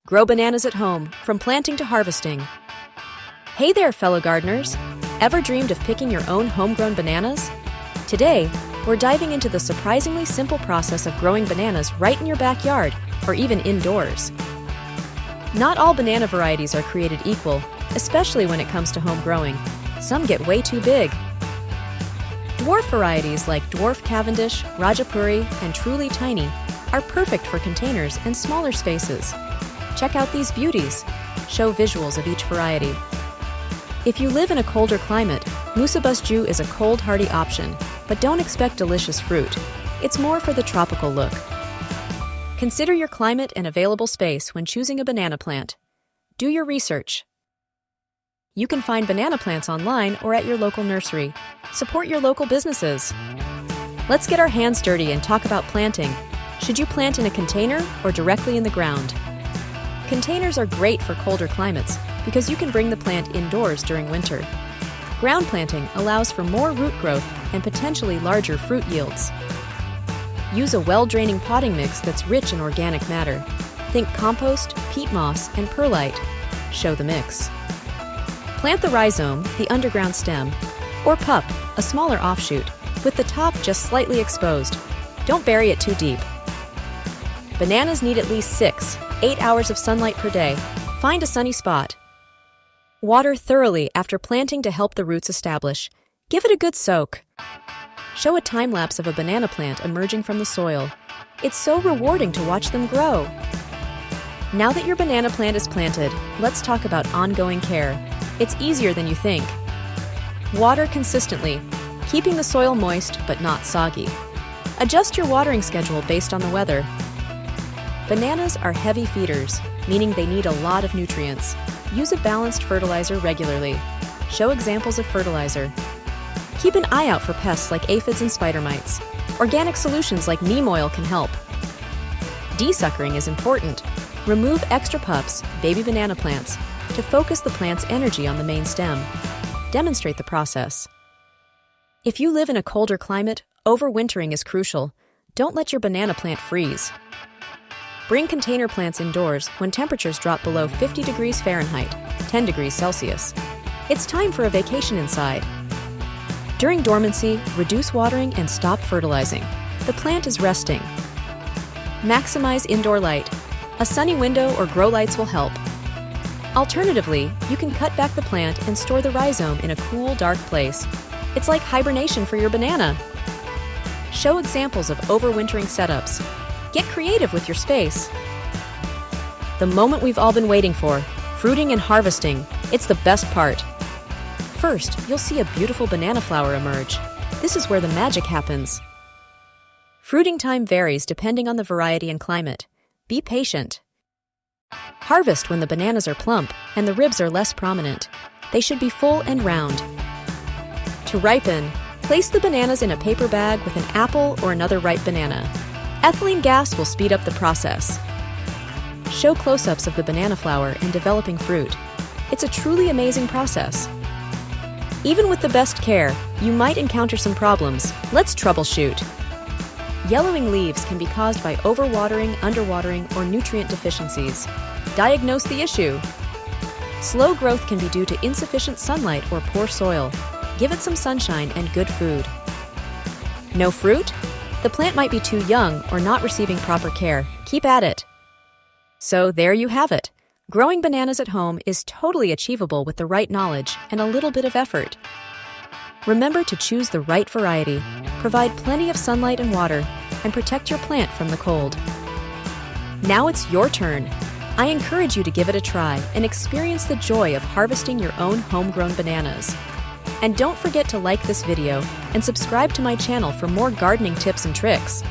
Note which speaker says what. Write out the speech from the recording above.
Speaker 1: Grow bananas at home, from planting to harvesting. Hey there, fellow gardeners! Ever dreamed of picking your own homegrown bananas? Today, we're diving into the surprisingly simple process of growing bananas right in your backyard, or even indoors. Not all banana varieties are created equal, especially when it comes to home growing. Some get way too big. Dwarf varieties like Dwarf Cavendish, Rajapuri, and Truly Tiny are perfect for containers and smaller spaces. Check out these beauties. Show visuals of each variety. If you live in a colder climate, Musa Busju is a cold, hardy option, but don't expect delicious fruit. It's more for the tropical look. Consider your climate and available space when choosing a banana plant. Do your research. You can find banana plants online or at your local nursery. Support your local businesses. Let's get our hands dirty and talk about planting. Should you plant in a container or directly in the ground? Containers are great for colder climates because you can bring the plant indoors during winter. Ground planting allows for more root growth and potentially larger fruit yields. Use a well-draining potting mix that's rich in organic matter. Think compost, peat moss, and perlite. Show the mix. Plant the rhizome, the underground stem, or pup, a smaller offshoot, with the top just slightly exposed. Don't bury it too deep. Bananas need at least 6-8 hours of sunlight per day. Find a sunny spot. Water thoroughly after planting to help the roots establish. Give it a good soak. Show a time-lapse of a banana plant emerging from the soil. It's so rewarding to watch them grow. Now that your banana plant is planted, let's talk about ongoing care. It's easier than you think. Water consistently, keeping the soil moist but not soggy. Adjust your watering schedule based on the weather. Bananas are heavy feeders, meaning they need a lot of nutrients. Use a balanced fertilizer regularly. Show examples of fertilizer. Keep an eye out for pests like aphids and spider mites. Organic solutions like neem oil can help. Desuckering is important. Remove extra pups, baby banana plants, to focus the plant's energy on the main stem. Demonstrate the process. If you live in a colder climate, overwintering is crucial. Don't let your banana plant freeze. Bring container plants indoors when temperatures drop below 50 degrees Fahrenheit, 10 degrees Celsius. It's time for a vacation inside. During dormancy, reduce watering and stop fertilizing. The plant is resting. Maximize indoor light. A sunny window or grow lights will help. Alternatively, you can cut back the plant and store the rhizome in a cool, dark place. It's like hibernation for your banana. Show examples of overwintering setups. Get creative with your space. The moment we've all been waiting for, fruiting and harvesting, it's the best part. First, you'll see a beautiful banana flower emerge. This is where the magic happens. Fruiting time varies depending on the variety and climate. Be patient. Harvest when the bananas are plump and the ribs are less prominent. They should be full and round. To ripen, place the bananas in a paper bag with an apple or another ripe banana. Ethylene gas will speed up the process. Show close-ups of the banana flower and developing fruit. It's a truly amazing process. Even with the best care, you might encounter some problems. Let's troubleshoot. Yellowing leaves can be caused by overwatering, underwatering, or nutrient deficiencies. Diagnose the issue. Slow growth can be due to insufficient sunlight or poor soil. Give it some sunshine and good food. No fruit? The plant might be too young or not receiving proper care. Keep at it. So there you have it. Growing bananas at home is totally achievable with the right knowledge and a little bit of effort. Remember to choose the right variety, provide plenty of sunlight and water, and protect your plant from the cold. Now it's your turn. I encourage you to give it a try and experience the joy of harvesting your own homegrown bananas. And don't forget to like this video and subscribe to my channel for more gardening tips and tricks.